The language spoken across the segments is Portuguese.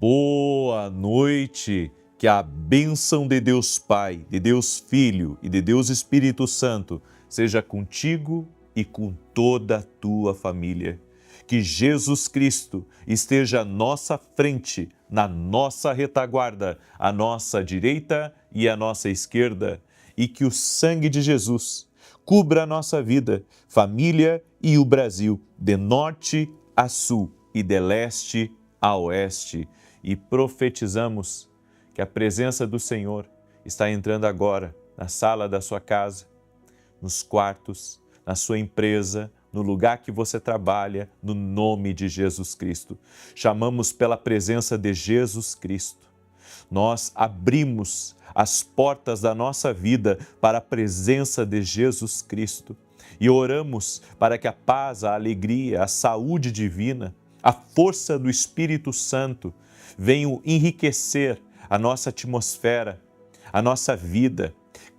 Boa noite, que a bênção de Deus Pai, de Deus Filho e de Deus Espírito Santo seja contigo e com toda a tua família. Que Jesus Cristo esteja à nossa frente, na nossa retaguarda, à nossa direita e à nossa esquerda, e que o sangue de Jesus cubra a nossa vida, família e o Brasil, de norte a sul e de leste a oeste. E profetizamos que a presença do Senhor está entrando agora na sala da sua casa, nos quartos, na sua empresa, no lugar que você trabalha, no nome de Jesus Cristo. Chamamos pela presença de Jesus Cristo. Nós abrimos as portas da nossa vida para a presença de Jesus Cristo e oramos para que a paz, a alegria, a saúde divina, a força do Espírito Santo venham enriquecer a nossa atmosfera, a nossa vida,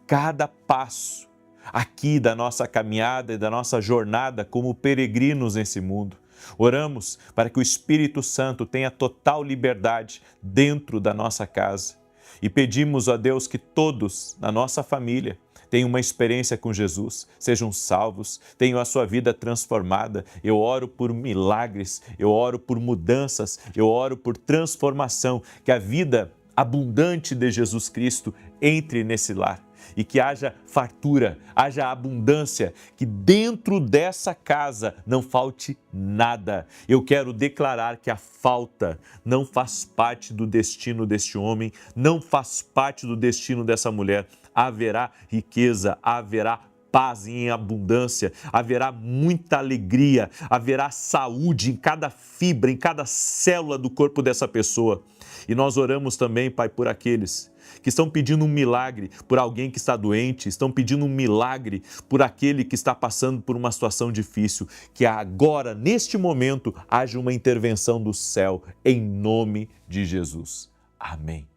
cada passo aqui da nossa caminhada e da nossa jornada como peregrinos nesse mundo. Oramos para que o Espírito Santo tenha total liberdade dentro da nossa casa e pedimos a Deus que todos na nossa família tenham uma experiência com Jesus, sejam salvos, tenham a sua vida transformada. Eu oro por milagres, eu oro por mudanças, eu oro por transformação, que a vida abundante de Jesus Cristo entre nesse lar e que haja fartura, haja abundância, que dentro dessa casa não falte nada. Eu quero declarar que a falta não faz parte do destino deste homem, não faz parte do destino dessa mulher. Haverá riqueza, haverá paz em abundância, haverá muita alegria, haverá saúde em cada fibra, em cada célula do corpo dessa pessoa. E nós oramos também, Pai, por aqueles que estão pedindo um milagre por alguém que está doente, estão pedindo um milagre por aquele que está passando por uma situação difícil, que agora, neste momento, haja uma intervenção do céu, em nome de Jesus. Amém.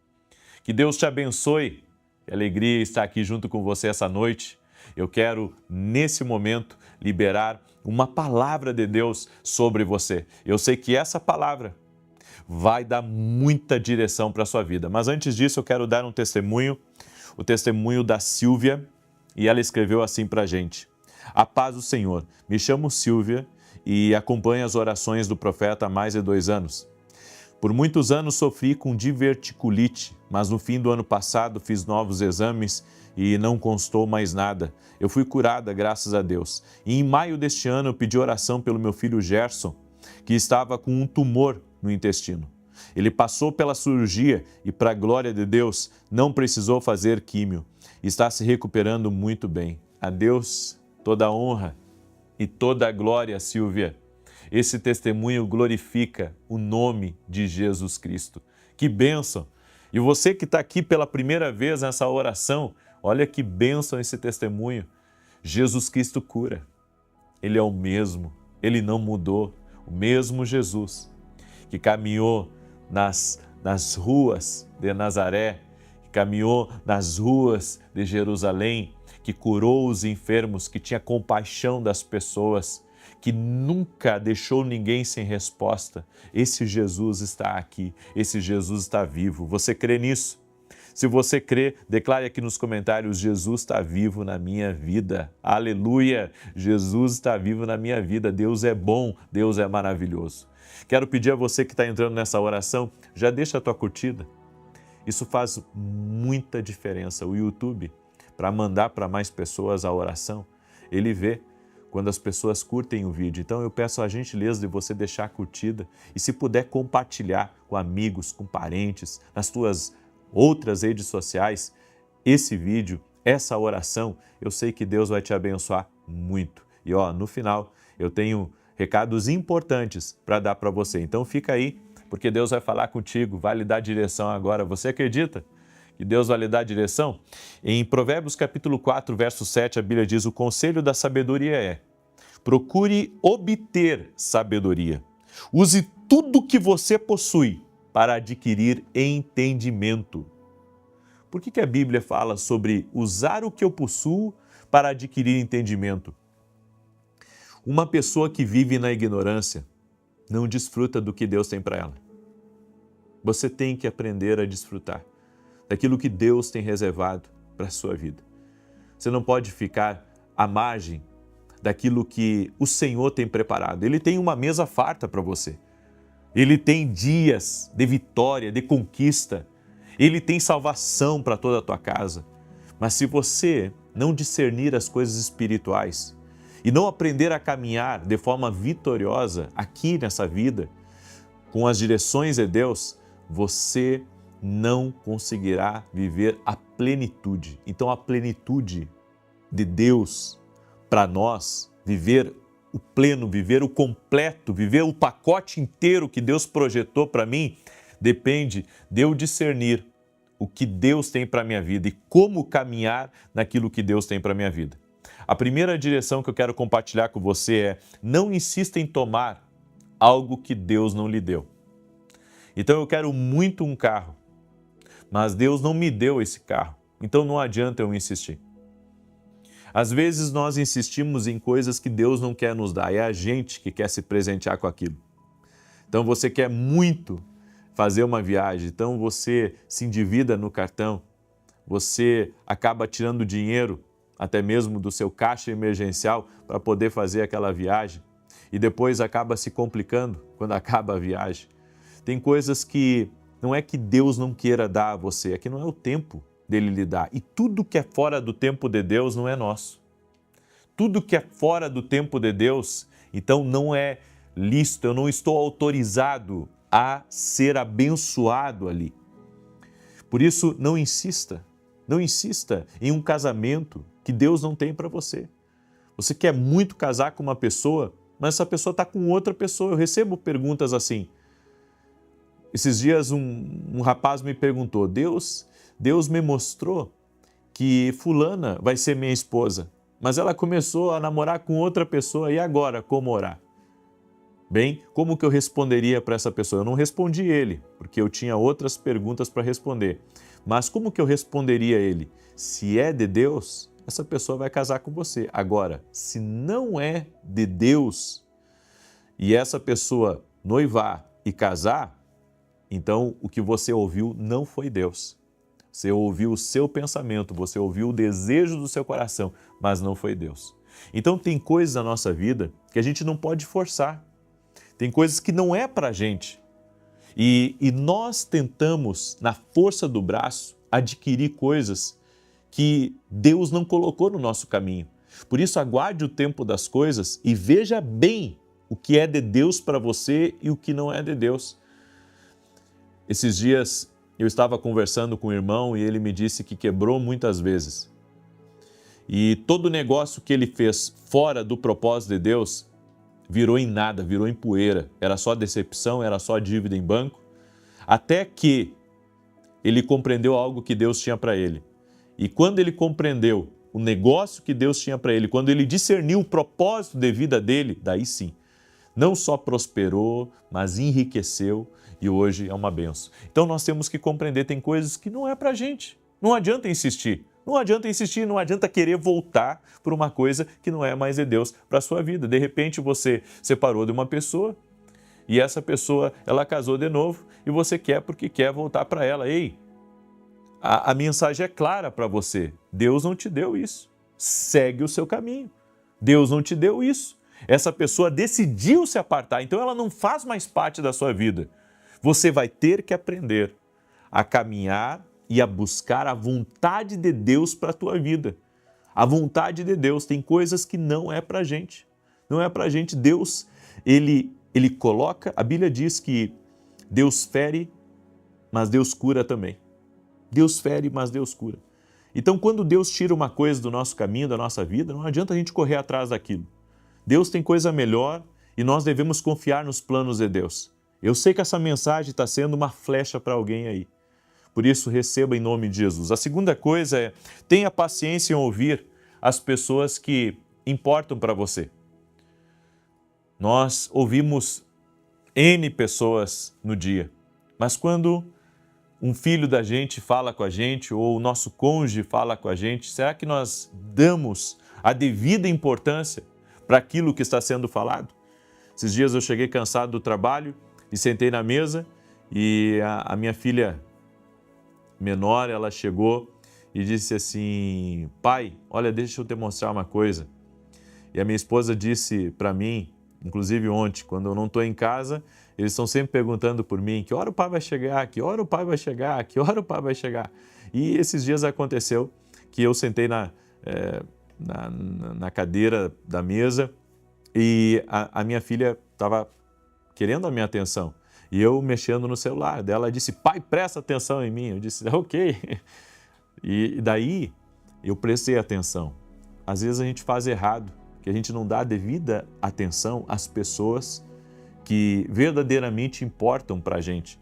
Que Deus te abençoe. Que alegria estar aqui junto com você essa noite. Eu quero, nesse momento, liberar uma palavra de Deus sobre você. Eu sei que essa palavra vai dar muita direção para a sua vida. Mas antes disso, eu quero dar um testemunho, o testemunho da Silvia, e ela escreveu assim para a gente. A paz do Senhor. Me chamo Silvia e acompanho as orações do profeta há mais de 2 anos. Por muitos anos sofri com diverticulite, mas no fim do ano passado fiz novos exames e não constou mais nada. Eu fui curada, graças a Deus. E em maio deste ano eu pedi oração pelo meu filho Gerson, que estava com um tumor no intestino. Ele passou pela cirurgia e, para a glória de Deus, não precisou fazer químio. Está se recuperando muito bem. A Deus toda a honra e toda a glória, Silvia. Esse testemunho glorifica o nome de Jesus Cristo. Que bênção! E você que está aqui pela primeira vez nessa oração, olha que bênção esse testemunho. Jesus Cristo cura. Ele é o mesmo, ele não mudou. O mesmo Jesus que caminhou nas ruas de Nazaré, que caminhou nas ruas de Jerusalém, que curou os enfermos, que tinha compaixão das pessoas, que nunca deixou ninguém sem resposta. Esse Jesus está aqui, esse Jesus está vivo. Você crê nisso? Se você crê, declare aqui nos comentários: Jesus está vivo na minha vida. Aleluia! Jesus está vivo na minha vida. Deus é bom, Deus é maravilhoso. Quero pedir a você que está entrando nessa oração, já deixa a tua curtida. Isso faz muita diferença. O YouTube, para mandar para mais pessoas a oração, ele vê quando as pessoas curtem o vídeo. Então eu peço a gentileza de você deixar a curtida e, se puder, compartilhar com amigos, com parentes, nas tuas outras redes sociais, esse vídeo, essa oração. Eu sei que Deus vai te abençoar muito. E no final eu tenho recados importantes para dar para você. Então fica aí, porque Deus vai falar contigo, vai lhe dar direção agora. Você acredita que Deus vai lhe dar direção? Em Provérbios capítulo 4, verso 7, a Bíblia diz: o conselho da sabedoria é: procure obter sabedoria. Use tudo que você possui para adquirir entendimento. Por que a Bíblia fala sobre usar o que eu possuo para adquirir entendimento? Uma pessoa que vive na ignorância não desfruta do que Deus tem para ela. Você tem que aprender a desfrutar daquilo que Deus tem reservado para a sua vida. Você não pode ficar à margem daquilo que o Senhor tem preparado. Ele tem uma mesa farta para você. Ele tem dias de vitória, de conquista. Ele tem salvação para toda a tua casa. Mas se você não discernir as coisas espirituais e não aprender a caminhar de forma vitoriosa aqui nessa vida, com as direções de Deus, você não conseguirá viver a plenitude. Então, a plenitude de Deus para nós, viver o pleno, viver o completo, viver o pacote inteiro que Deus projetou para mim, depende de eu discernir o que Deus tem para a minha vida e como caminhar naquilo que Deus tem para a minha vida. A primeira direção que eu quero compartilhar com você é: não insista em tomar algo que Deus não lhe deu. Então eu quero muito um carro, mas Deus não me deu esse carro, então não adianta eu insistir. Às vezes nós insistimos em coisas que Deus não quer nos dar, é a gente que quer se presentear com aquilo. Então você quer muito fazer uma viagem, então você se endivida no cartão, você acaba tirando dinheiro, até mesmo do seu caixa emergencial, para poder fazer aquela viagem, e depois acaba se complicando quando acaba a viagem. Tem coisas que não é que Deus não queira dar a você, é que não é o tempo dele lhe dar. E tudo que é fora do tempo de Deus não é nosso. Tudo que é fora do tempo de Deus, então não é lícito, eu não estou autorizado a ser abençoado ali. Por isso, não insista em um casamento que Deus não tem para você. Você quer muito casar com uma pessoa, mas essa pessoa está com outra pessoa. Eu recebo perguntas assim. Esses dias um rapaz me perguntou: Deus me mostrou que fulana vai ser minha esposa, mas ela começou a namorar com outra pessoa, e agora, como orar? Bem, como que eu responderia para essa pessoa? Eu não respondi ele, porque eu tinha outras perguntas para responder. Mas como que eu responderia a ele? Se é de Deus, essa pessoa vai casar com você. Agora, se não é de Deus e essa pessoa noivar e casar, então o que você ouviu não foi Deus. Você ouviu o seu pensamento, você ouviu o desejo do seu coração, mas não foi Deus. Então tem coisas na nossa vida que a gente não pode forçar. Tem coisas que não é para a gente. E nós tentamos, na força do braço, adquirir coisas que Deus não colocou no nosso caminho. Por isso, aguarde o tempo das coisas e veja bem o que é de Deus para você e o que não é de Deus. Esses dias eu estava conversando com um irmão e ele me disse que quebrou muitas vezes. E todo negócio que ele fez fora do propósito de Deus virou em nada, virou em poeira. Era só decepção, era só dívida em banco. Até que ele compreendeu algo que Deus tinha para ele. E quando ele compreendeu o negócio que Deus tinha para ele, quando ele discerniu o propósito de vida dele, daí sim, não só prosperou, mas enriqueceu e hoje é uma bênção. Então nós temos que compreender, tem coisas que não é para a gente. Não adianta insistir. Não adianta insistir, não adianta querer voltar por uma coisa que não é mais de Deus para a sua vida. De repente você separou de uma pessoa e essa pessoa, ela casou de novo e você quer porque quer voltar para ela. Ei, a mensagem é clara para você. Deus não te deu isso. Segue o seu caminho. Deus não te deu isso. Essa pessoa decidiu se apartar, então ela não faz mais parte da sua vida. Você vai ter que aprender a caminhar e a buscar a vontade de Deus para a tua vida. A vontade de Deus. Tem coisas que não é para a gente. Não é para a gente. Deus, ele coloca, a Bíblia diz que Deus fere, mas Deus cura também. Deus fere, mas Deus cura. Então, quando Deus tira uma coisa do nosso caminho, da nossa vida, não adianta a gente correr atrás daquilo. Deus tem coisa melhor e nós devemos confiar nos planos de Deus. Eu sei que essa mensagem está sendo uma flecha para alguém aí. Por isso, receba em nome de Jesus. A segunda coisa é, tenha paciência em ouvir as pessoas que importam para você. Nós ouvimos N pessoas no dia, mas quando um filho da gente fala com a gente ou o nosso cônjuge fala com a gente, será que nós damos a devida importância para aquilo que está sendo falado? Esses dias eu cheguei cansado do trabalho e sentei na mesa E a minha filha menor, ela chegou e disse assim: pai, olha, deixa eu te mostrar uma coisa. E a minha esposa disse para mim, inclusive ontem, quando eu não estou em casa, eles estão sempre perguntando por mim: que hora o pai vai chegar? Que hora o pai vai chegar? Que hora o pai vai chegar? E esses dias aconteceu que eu sentei na cadeira da mesa e a minha filha estava querendo a minha atenção. E eu mexendo no celular dela, disse: pai, presta atenção em mim. Eu disse: ok. E daí eu prestei atenção. Às vezes a gente faz errado, que a gente não dá a devida atenção às pessoas que verdadeiramente importam para a gente.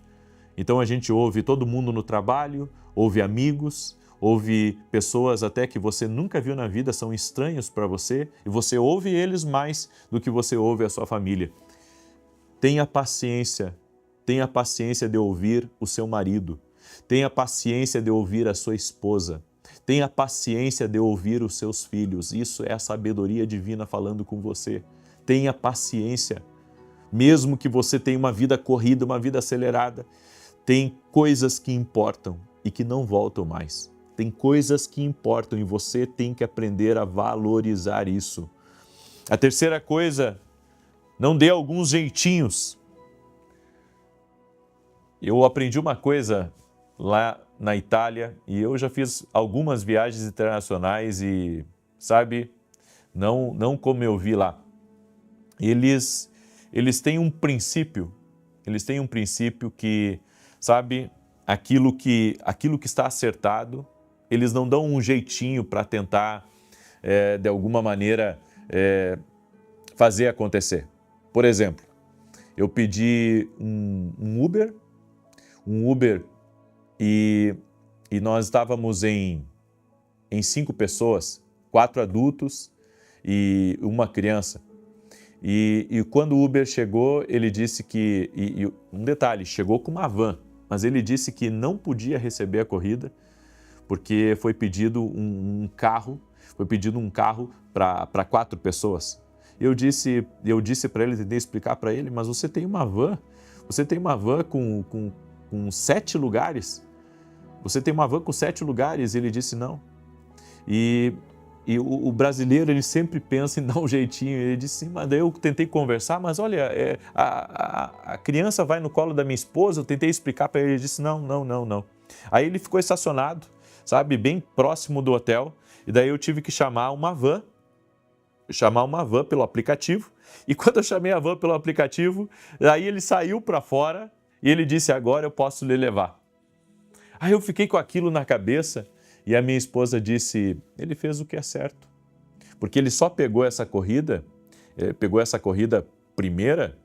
Então a gente ouve todo mundo no trabalho, ouve amigos, ouve pessoas até que você nunca viu na vida, são estranhos para você, e você ouve eles mais do que você ouve a sua família. Tenha paciência de ouvir o seu marido, tenha paciência de ouvir a sua esposa, tenha paciência de ouvir os seus filhos. Isso é a sabedoria divina falando com você. Tenha paciência. Mesmo que você tenha uma vida corrida, uma vida acelerada, tem coisas que importam e que não voltam mais. Tem coisas que importam e você tem que aprender a valorizar isso. A terceira coisa, não dê alguns jeitinhos. Eu aprendi uma coisa lá na Itália e eu já fiz algumas viagens internacionais e, sabe, não como eu vi lá. Eles têm um princípio, que, sabe, aquilo que está acertado, eles não dão um jeitinho para tentar, de alguma maneira, fazer acontecer. Por exemplo, eu pedi um Uber e nós estávamos em 5 pessoas, 4 adultos e uma criança. E quando o Uber chegou, ele disse que, um detalhe, chegou com uma van, mas ele disse que não podia receber a corrida porque foi pedido um carro para 4 pessoas. Eu disse para ele, tentei explicar para ele, mas você tem uma van com 7 lugares. Você tem uma van com 7 lugares. Ele disse não. E o brasileiro, ele sempre pensa em dar um jeitinho. Ele disse sim, mas daí eu tentei conversar, mas olha, a criança vai no colo da minha esposa, eu tentei explicar para ele, ele disse não. Aí ele ficou estacionado, sabe, bem próximo do hotel, e daí eu tive que chamar uma van pelo aplicativo, e quando eu chamei a van pelo aplicativo, aí ele saiu para fora e ele disse: agora eu posso lhe levar. Aí eu fiquei com aquilo na cabeça e a minha esposa disse: ele fez o que é certo, porque ele só pegou essa corrida primeira,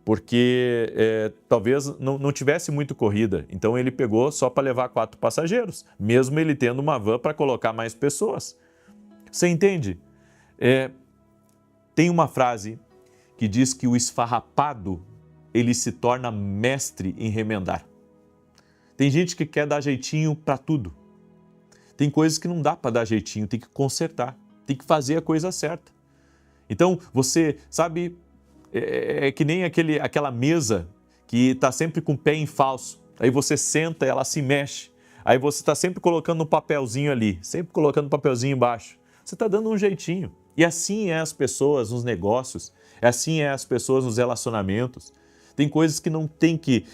porque talvez não tivesse muito corrida, então ele pegou só para levar 4 passageiros, mesmo ele tendo uma van para colocar mais pessoas. Você entende? Tem uma frase que diz que o esfarrapado, ele se torna mestre em remendar. Tem gente que quer dar jeitinho para tudo. Tem coisas que não dá para dar jeitinho, tem que consertar, tem que fazer a coisa certa. Então, você sabe, é que nem aquela mesa que está sempre com o pé em falso. Aí você senta e ela se mexe. Aí você está sempre colocando um papelzinho ali, sempre colocando um papelzinho embaixo. Você está dando um jeitinho. E assim é as pessoas nos negócios, assim é as pessoas nos relacionamentos. Tem coisas que não tem que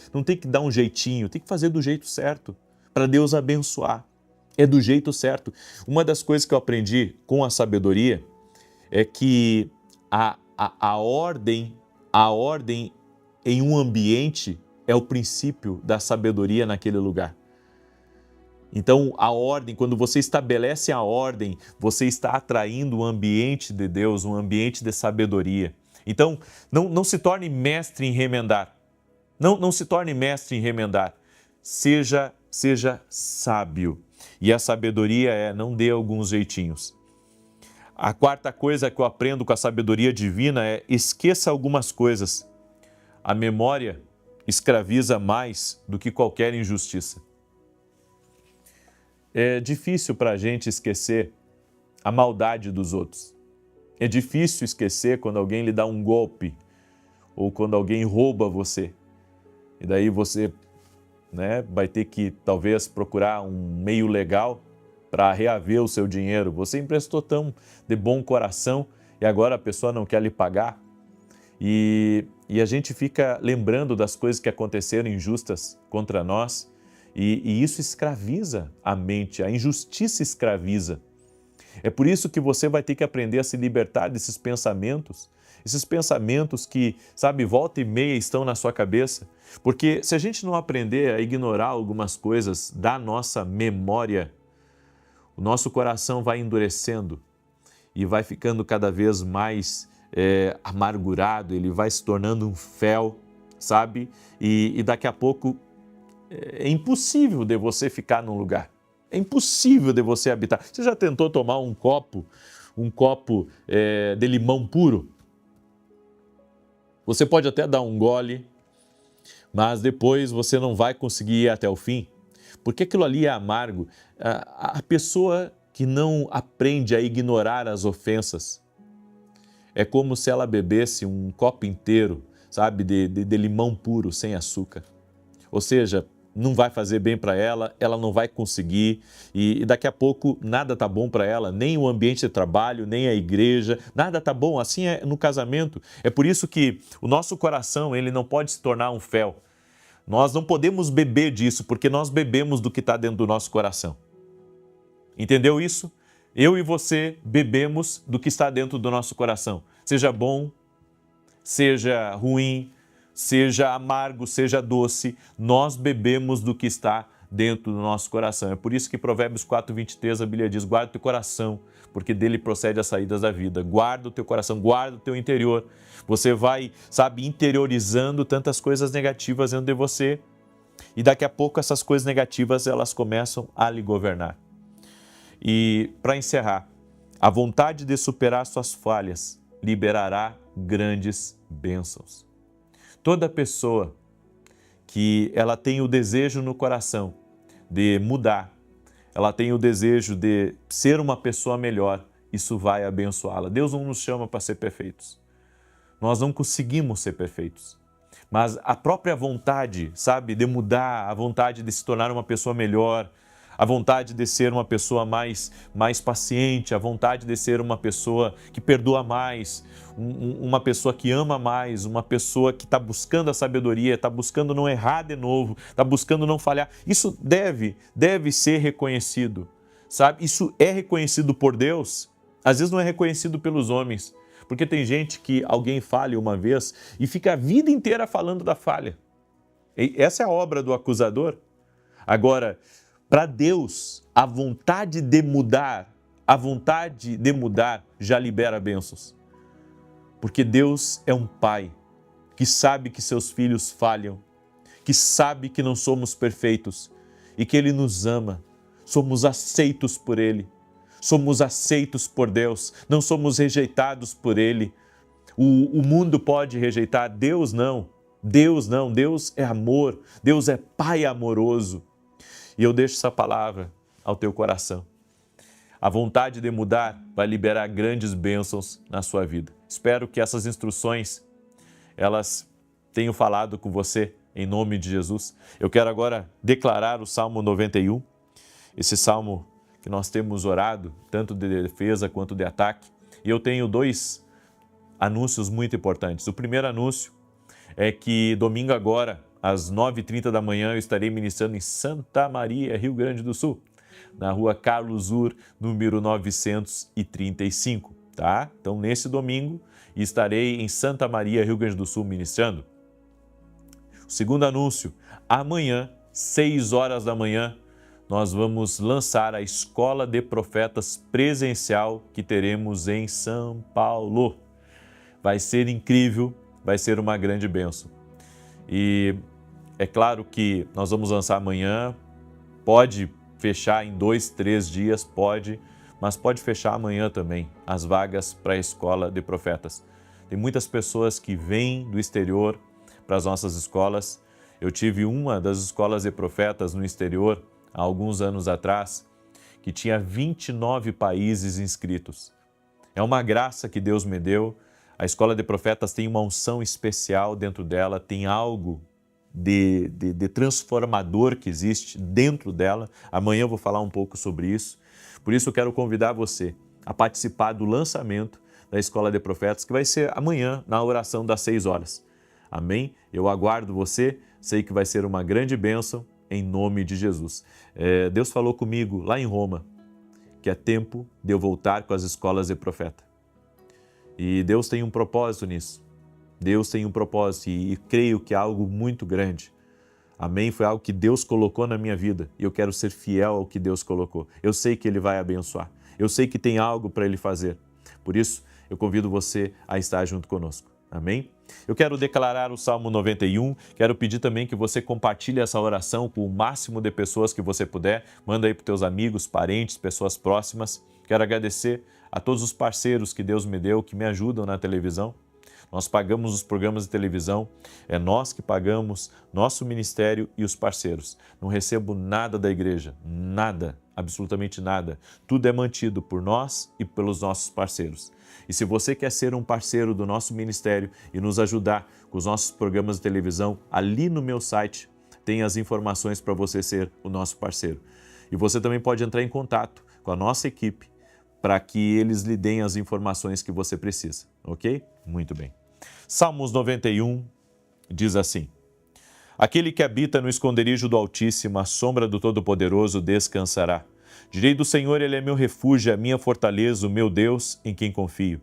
dar um jeitinho, tem que fazer do jeito certo, para Deus abençoar. É do jeito certo. Uma das coisas que eu aprendi com a sabedoria é que a ordem em um ambiente é o princípio da sabedoria naquele lugar. Então, a ordem, quando você estabelece a ordem, você está atraindo o ambiente de Deus, um ambiente de sabedoria. Então, não se torne mestre em remendar. Não se torne mestre em remendar. Seja sábio. E a sabedoria não dê alguns jeitinhos. A quarta coisa que eu aprendo com a sabedoria divina é: esqueça algumas coisas. A memória escraviza mais do que qualquer injustiça. É difícil para a gente esquecer a maldade dos outros. É difícil esquecer quando alguém lhe dá um golpe ou quando alguém rouba você. E daí você né? Vai ter que talvez procurar um meio legal para reaver o seu dinheiro. Você emprestou tão de bom coração e agora a pessoa não quer lhe pagar. E a gente fica lembrando das coisas que aconteceram injustas contra nós e isso escraviza a mente, a injustiça escraviza. É por isso que você vai ter que aprender a se libertar desses pensamentos que, sabe, volta e meia estão na sua cabeça. Porque se a gente não aprender a ignorar algumas coisas da nossa memória, o nosso coração vai endurecendo e vai ficando cada vez mais amargurado, ele vai se tornando um fel, sabe? E daqui a pouco é impossível de você ficar num lugar. É impossível de você habitar. Você já tentou tomar um copo de limão puro? Você pode até dar um gole, mas depois você não vai conseguir ir até o fim, porque aquilo ali é amargo. A pessoa que não aprende a ignorar as ofensas, é como se ela bebesse um copo inteiro, sabe, de limão puro, sem açúcar. Ou seja, não vai fazer bem para ela, ela não vai conseguir e daqui a pouco nada tá bom para ela, nem o ambiente de trabalho, nem a igreja, nada tá bom. Assim é no casamento. É por isso que o nosso coração, ele não pode se tornar um fel. Nós não podemos beber disso, porque nós bebemos do que está dentro do nosso coração. Entendeu isso? Eu e você bebemos do que está dentro do nosso coração. Seja bom, seja ruim, seja amargo, seja doce, nós bebemos do que está dentro do nosso coração. É por isso que Provérbios 4:23 a Bíblia diz: guarda o teu coração, porque dele procede as saídas da vida. Guarda o teu coração, guarda o teu interior. Você vai, sabe, interiorizando tantas coisas negativas dentro de você e daqui a pouco essas coisas negativas elas começam a lhe governar. E para encerrar, a vontade de superar suas falhas liberará grandes bênçãos. Toda pessoa que ela tem o desejo no coração de mudar, ela tem o desejo de ser uma pessoa melhor, isso vai abençoá-la. Deus não nos chama para ser perfeitos. Nós não conseguimos ser perfeitos. Mas a própria vontade, sabe, de mudar, a vontade de se tornar uma pessoa melhor, a vontade de ser uma pessoa mais paciente, a vontade de ser uma pessoa que perdoa mais, uma pessoa que ama mais, uma pessoa que está buscando a sabedoria, está buscando não errar de novo, está buscando não falhar. Isso deve ser reconhecido, sabe? Isso é reconhecido por Deus, às vezes não é reconhecido pelos homens, porque tem gente que alguém falha uma vez e fica a vida inteira falando da falha. E essa é a obra do acusador. Agora, para Deus, a vontade de mudar já libera bênçãos. Porque Deus é um pai que sabe que seus filhos falham, que sabe que não somos perfeitos e que Ele nos ama. Somos aceitos por Ele, somos aceitos por Deus, não somos rejeitados por Ele. O mundo pode rejeitar, Deus não. Deus não, Deus é amor, Deus é Pai amoroso. E eu deixo essa palavra ao teu coração. A vontade de mudar vai liberar grandes bênçãos na sua vida. Espero que essas instruções, elas tenham falado com você em nome de Jesus. Eu quero agora declarar o Salmo 91, esse salmo que nós temos orado, tanto de defesa quanto de ataque. E eu tenho dois anúncios muito importantes. O primeiro anúncio é que domingo agora, às 9h30 da manhã, eu estarei ministrando em Santa Maria, Rio Grande do Sul, na rua Carlos Ur, número 935, tá? Então, nesse domingo, estarei em Santa Maria, Rio Grande do Sul, ministrando. O segundo anúncio, amanhã, 6 horas da manhã, nós vamos lançar a Escola de Profetas presencial que teremos em São Paulo. Vai ser incrível, vai ser uma grande bênção. E é claro que nós vamos lançar amanhã, pode fechar em 2, 3 dias, pode, mas pode fechar amanhã também as vagas para a Escola de Profetas. Tem muitas pessoas que vêm do exterior para as nossas escolas. Eu tive uma das escolas de profetas no exterior, há alguns anos atrás, que tinha 29 países inscritos. É uma graça que Deus me deu. A Escola de Profetas tem uma unção especial dentro dela, tem algo de transformador que existe dentro dela. Amanhã eu vou falar um pouco sobre isso. Por isso eu quero convidar você a participar do lançamento da Escola de Profetas, que vai ser amanhã na oração das 6 horas. Amém? Eu aguardo você, sei que vai ser uma grande bênção em nome de Jesus. Deus falou comigo lá em Roma que é tempo de eu voltar com as escolas de profeta. E Deus tem um propósito nisso. Deus tem um propósito e creio que é algo muito grande. Amém? Foi algo que Deus colocou na minha vida e eu quero ser fiel ao que Deus colocou. Eu sei que Ele vai abençoar. Eu sei que tem algo para Ele fazer. Por isso, eu convido você a estar junto conosco. Amém? Eu quero declarar o Salmo 91, quero pedir também que você compartilhe essa oração com o máximo de pessoas que você puder. Manda aí para os teus amigos, parentes, pessoas próximas. Quero agradecer a todos os parceiros que Deus me deu, que me ajudam na televisão. Nós pagamos os programas de televisão, é nós que pagamos nosso ministério e os parceiros. Não recebo nada da igreja, nada, absolutamente nada. Tudo é mantido por nós e pelos nossos parceiros. E se você quer ser um parceiro do nosso ministério e nos ajudar com os nossos programas de televisão, ali no meu site tem as informações para você ser o nosso parceiro. E você também pode entrar em contato com a nossa equipe para que eles lhe deem as informações que você precisa, ok? Muito bem. Salmos 91 diz assim: Aquele que habita no esconderijo do Altíssimo, à sombra do Todo-Poderoso, descansará. Direi do Senhor, Ele é meu refúgio, a minha fortaleza, o meu Deus, em quem confio.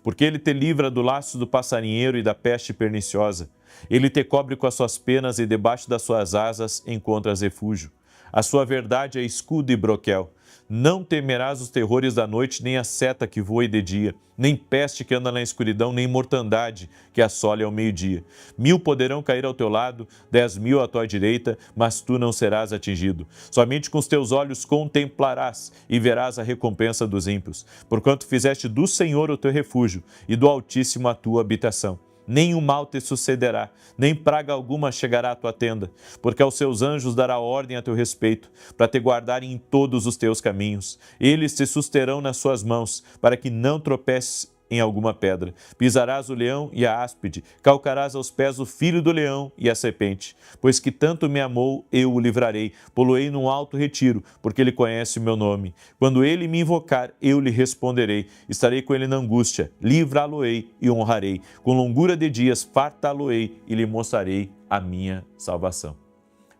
Porque Ele te livra do laço do passarinheiro e da peste perniciosa. Ele te cobre com as suas penas e debaixo das suas asas encontras refúgio. A sua verdade é escudo e broquel. Não temerás os terrores da noite, nem a seta que voe de dia, nem peste que anda na escuridão, nem mortandade que assole ao meio-dia. 1000 poderão cair ao teu lado, 10.000 à tua direita, mas tu não serás atingido. Somente com os teus olhos contemplarás e verás a recompensa dos ímpios, porquanto fizeste do Senhor o teu refúgio e do Altíssimo a tua habitação. Nenhum mal te sucederá, nem praga alguma chegará à tua tenda, porque aos seus anjos dará ordem a teu respeito, para te guardarem em todos os teus caminhos. Eles te susterão nas suas mãos, para que não tropeces em alguma pedra. Pisarás o leão e a áspide, calcarás aos pés o filho do leão e a serpente. Pois que tanto me amou, eu o livrarei, poloei num alto retiro, porque ele conhece o meu nome. Quando ele me invocar, eu lhe responderei. Estarei com ele na angústia, livrá-lo-ei e honrarei. Com longura de dias, fartá-lo-ei e lhe mostrarei a minha salvação.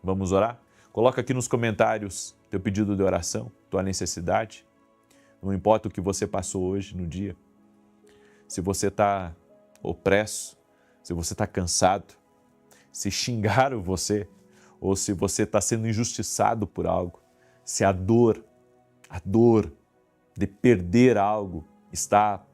Vamos orar? Coloca aqui nos comentários teu pedido de oração, tua necessidade. Não importa o que você passou hoje no dia. Se você está opresso, se você está cansado, se xingaram você, ou se você está sendo injustiçado por algo, se a dor de perder algo está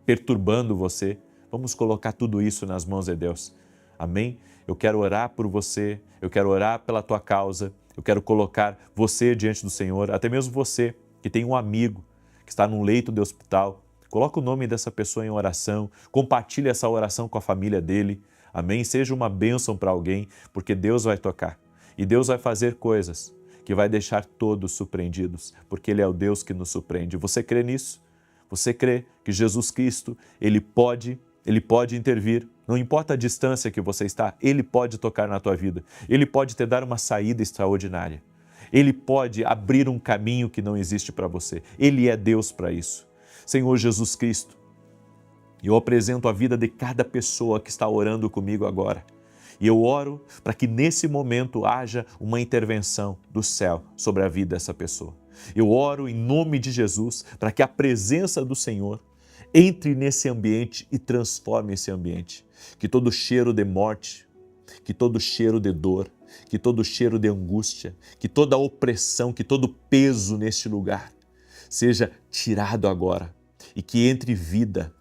perturbando você, vamos colocar tudo isso nas mãos de Deus. Amém? Eu quero orar por você, eu quero orar pela tua causa, eu quero colocar você diante do Senhor, até mesmo você que tem um amigo que está num leito de hospital. Coloca o nome dessa pessoa em oração, compartilhe essa oração com a família dele, amém? Seja uma bênção para alguém, porque Deus vai tocar e Deus vai fazer coisas que vai deixar todos surpreendidos, porque Ele é o Deus que nos surpreende. Você crê nisso? Você crê que Jesus Cristo, Ele pode intervir, não importa a distância que você está, Ele pode tocar na tua vida, Ele pode te dar uma saída extraordinária, Ele pode abrir um caminho que não existe para você, Ele é Deus para isso. Senhor Jesus Cristo, eu apresento a vida de cada pessoa que está orando comigo agora. E eu oro para que nesse momento haja uma intervenção do céu sobre a vida dessa pessoa. Eu oro em nome de Jesus para que a presença do Senhor entre nesse ambiente e transforme esse ambiente. Que todo cheiro de morte, que todo cheiro de dor, que todo cheiro de angústia, que toda opressão, que todo peso neste lugar seja tirado agora e que entre vida,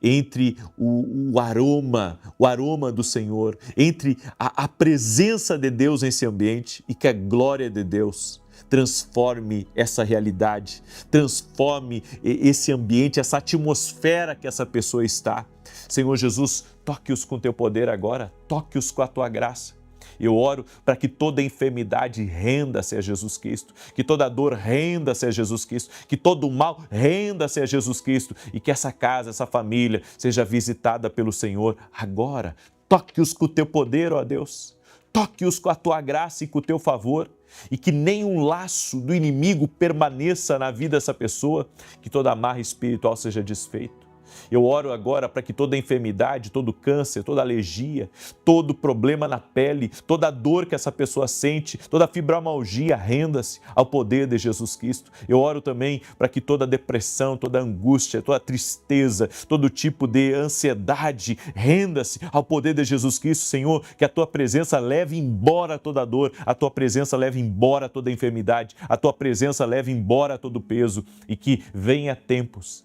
entre o aroma do Senhor, entre a presença de Deus nesse ambiente e que a glória de Deus transforme essa realidade, transforme esse ambiente, essa atmosfera que essa pessoa está. Senhor Jesus, toque-os com teu poder agora, toque-os com a tua graça. Eu oro para que toda enfermidade renda-se a Jesus Cristo, que toda dor renda-se a Jesus Cristo, que todo mal renda-se a Jesus Cristo e que essa casa, essa família seja visitada pelo Senhor agora. Toque-os com o teu poder, ó Deus. toque-os com a tua graça e com o teu favor, e que nenhum laço do inimigo permaneça na vida dessa pessoa, que toda amarra espiritual seja desfeito. Eu oro agora para que toda enfermidade, todo câncer, toda alergia, todo problema na pele, toda dor que essa pessoa sente, toda fibromialgia, renda-se ao poder de Jesus Cristo. Eu oro também para que toda depressão, toda angústia, toda tristeza, todo tipo de ansiedade, renda-se ao poder de Jesus Cristo, Senhor, que a tua presença leve embora toda dor, a tua presença leve embora toda enfermidade, a tua presença leve embora todo peso, e que venha tempos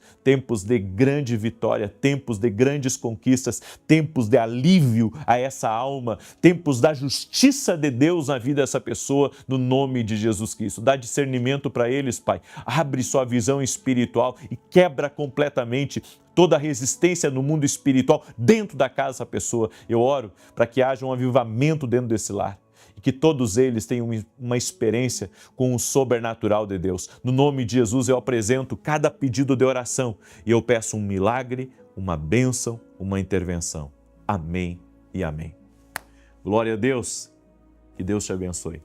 de grande vitória, tempos de grandes conquistas, tempos de alívio a essa alma, tempos da justiça de Deus na vida dessa pessoa, no nome de Jesus Cristo. Dá discernimento para eles, Pai. Abre sua visão espiritual e quebra completamente toda a resistência no mundo espiritual dentro da casa dessa pessoa. Eu oro para que haja um avivamento dentro desse lar, e que todos eles tenham uma experiência com o sobrenatural de Deus. No nome de Jesus eu apresento cada pedido de oração e eu peço um milagre, uma bênção, uma intervenção. Amém e amém. Glória a Deus, que Deus te abençoe.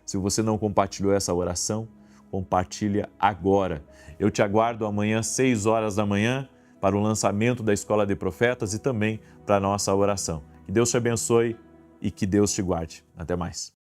Se você não compartilhou essa oração, compartilha agora. Eu te aguardo amanhã, 6 horas da manhã, para o lançamento da Escola de Profetas e também para a nossa oração. Que Deus te abençoe e que Deus te guarde. Até mais.